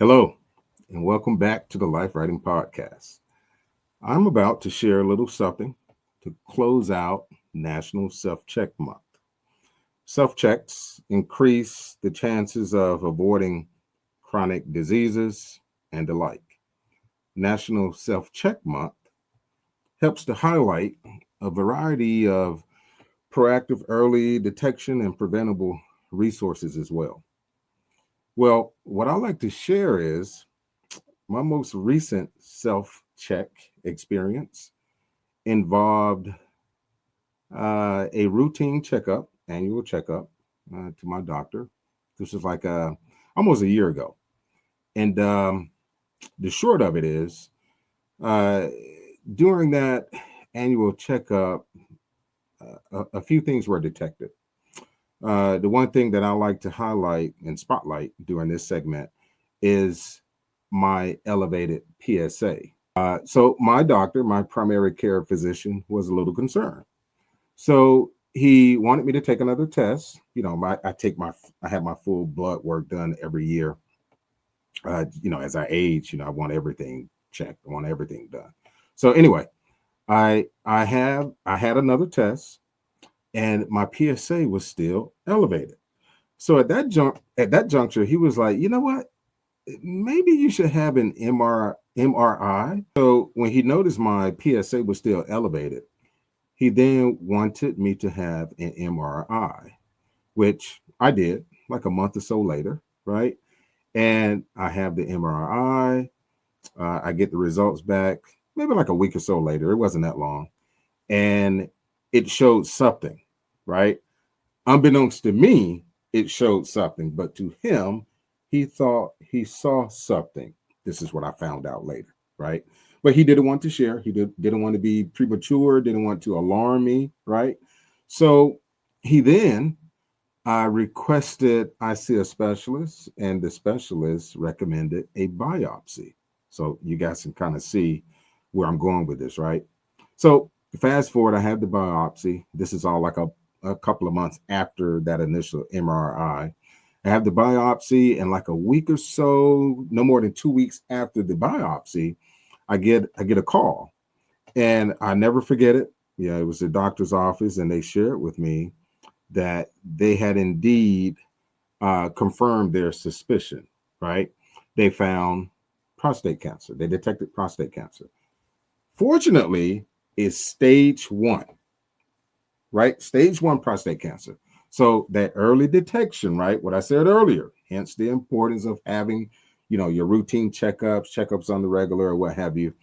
Hello, and welcome back to the Life Writing Podcast. I'm about to share a little something to close out National Self Check Month. Self checks increase the chances of avoiding chronic diseases and the like. National Self Check Month helps to highlight a variety of proactive early detection and preventable resources as well. Well, what I like to share is my most recent self check experience involved a routine checkup, annual checkup to my doctor. This was like almost a year ago. And the short of it is, uh, during that annual checkup, a few things were detected. The one thing that I like to highlight and spotlight during this segment is my elevated PSA. So my doctor, my primary care physician, was a little concerned. So he wanted me to take another test. I have my full blood work done every year. As I age, I want everything checked. I want everything done. So anyway, I had another test, and my PSA was still elevated. So at that juncture, he was like, you know what? Maybe you should have an MRI. So when he noticed my PSA was still elevated, he then wanted me to have an MRI, which I did like a month or so later, right? And I have the MRI. I get the results back maybe like a week or so later. It wasn't that long. And it showed something, right? Unbeknownst to me, it showed something, but to him, he thought he saw something. This is what I found out later, right? But he didn't want to share. Didn't want to be premature, didn't want to alarm me, right? So he then requested I see a specialist, and the specialist recommended a biopsy. So you guys can kind of see where I'm going with this, right? So fast forward, I have the biopsy. This is all like a couple of months after that initial MRI. I have the biopsy, and like a week or so, no more than 2 weeks after the biopsy, I get a call, and I never forget it. Yeah, it was the doctor's office, and they shared with me that they had indeed confirmed their suspicion. Right? They found prostate cancer. They detected prostate cancer. Fortunately, it's stage one, right? Stage one prostate cancer. So that early detection, right? What I said earlier, hence the importance of having, your routine checkups on the regular or what have you,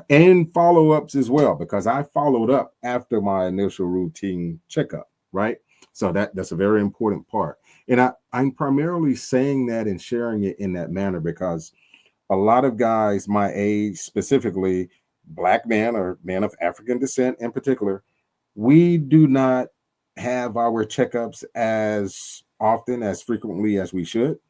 and follow-ups as well, because I followed up after my initial routine checkup, right? So that's a very important part. And I'm primarily saying that and sharing it in that manner because a lot of guys my age, specifically Black men or men of African descent in particular, we do not have our checkups as often, as frequently as we should,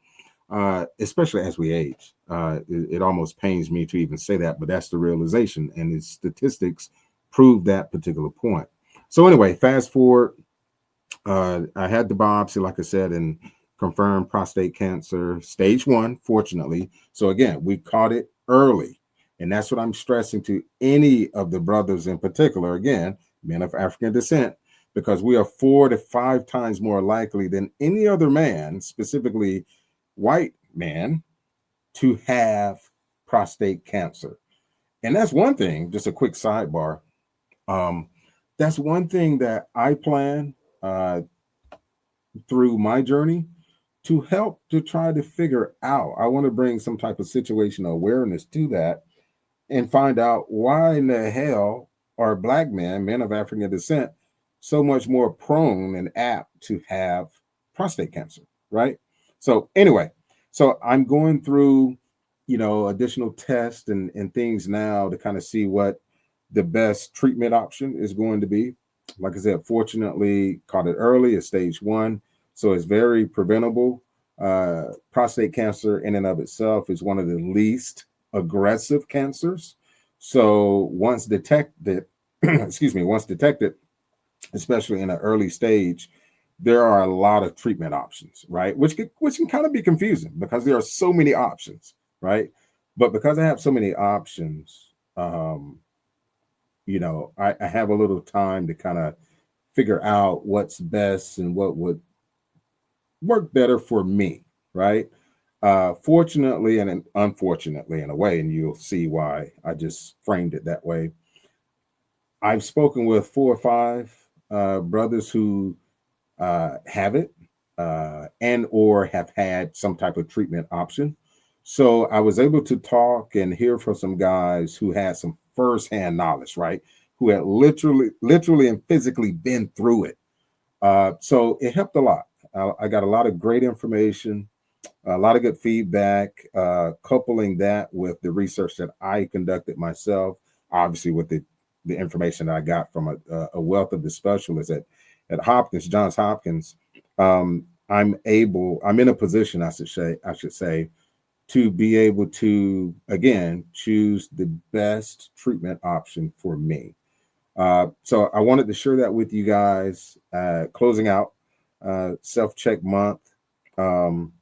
especially as we age. It almost pains me to even say that, but that's the realization, and the statistics prove that particular point. So anyway, fast forward, I had the biopsy, like I said, and confirmed prostate cancer, stage one, fortunately. So again, we caught it early. And that's what I'm stressing to any of the brothers in particular, again, men of African descent, because we are 4 to 5 times more likely than any other man, specifically white man, to have prostate cancer. And that's one thing, just a quick sidebar. Um, that's one thing that I plan through my journey to help to try to figure out. I want to bring some type of situational awareness to that and find out why in the hell are Black men of African descent, so much more prone and apt to have prostate cancer, right? So anyway, so I'm going through, additional tests and things now to kind of see what the best treatment option is going to be. Like I said, fortunately, caught it early at stage one, so it's very preventable. Prostate cancer, in and of itself, is one of the least aggressive cancers. So once detected, once detected, especially in an early stage, there are a lot of treatment options, right? Which can kind of be confusing because there are so many options. right? But because I have so many options, I have a little time to kind of figure out what's best and what would work better for me, right? Fortunately and unfortunately, in a way, and you'll see why I just framed it that way. I've spoken with 4 or 5 brothers who have it and or have had some type of treatment option. So I was able to talk and hear from some guys who had some firsthand knowledge, right? Who had literally and physically been through it. So it helped a lot. I got a lot of great information, a lot of good feedback, coupling that with the research that I conducted myself, obviously with the information that I got from a wealth of the specialists at Hopkins, Johns Hopkins. I'm in a position, I should say, to be able to, again, choose the best treatment option for me. So I wanted to share that with you guys, closing out self-check month. Um,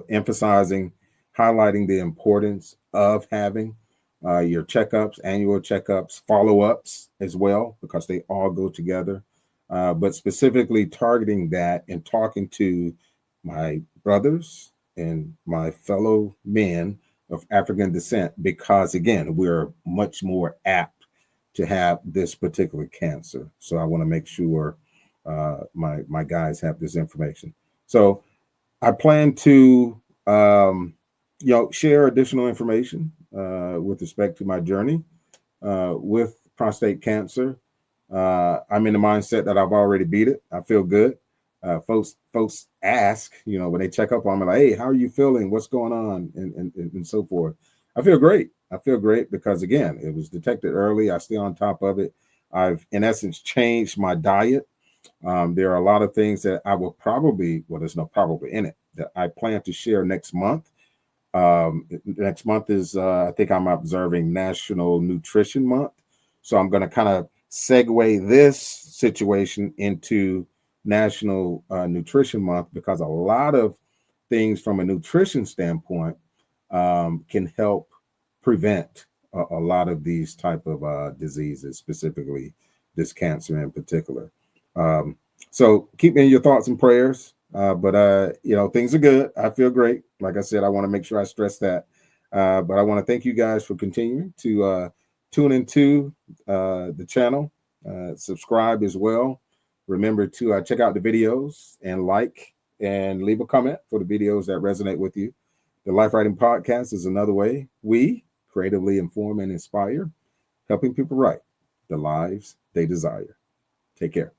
emphasizing, highlighting the importance of having your checkups, annual checkups, follow ups as well, because they all go together. But specifically targeting that and talking to my brothers and my fellow men of African descent, because again, we're much more apt to have this particular cancer. So I want to make sure my guys have this information. So I plan to, share additional information with respect to my journey with prostate cancer. I'm in the mindset that I've already beat it. I feel good. Folks ask, when they check up on me, like, "Hey, how are you feeling? What's going on?" and so forth. I feel great. I feel great because again, it was detected early. I stay on top of it. I've, in essence, changed my diet. There are a lot of things that I will probably, well, there's no probably in it, that I plan to share next month. Next month is, I think I'm observing National Nutrition Month. So I'm going to kind of segue this situation into National Nutrition Month, because a lot of things from a nutrition standpoint can help prevent a lot of these type of diseases, specifically this cancer in particular. Um, so keep me in your thoughts and prayers. But things are good. I feel great. Like I said, I want to make sure I stress that. But I want to thank you guys for continuing to tune into the channel, subscribe as well. Remember to check out the videos and like and leave a comment for the videos that resonate with you. The Life Writing Podcast is another way we creatively inform and inspire, helping people write the lives they desire. Take care.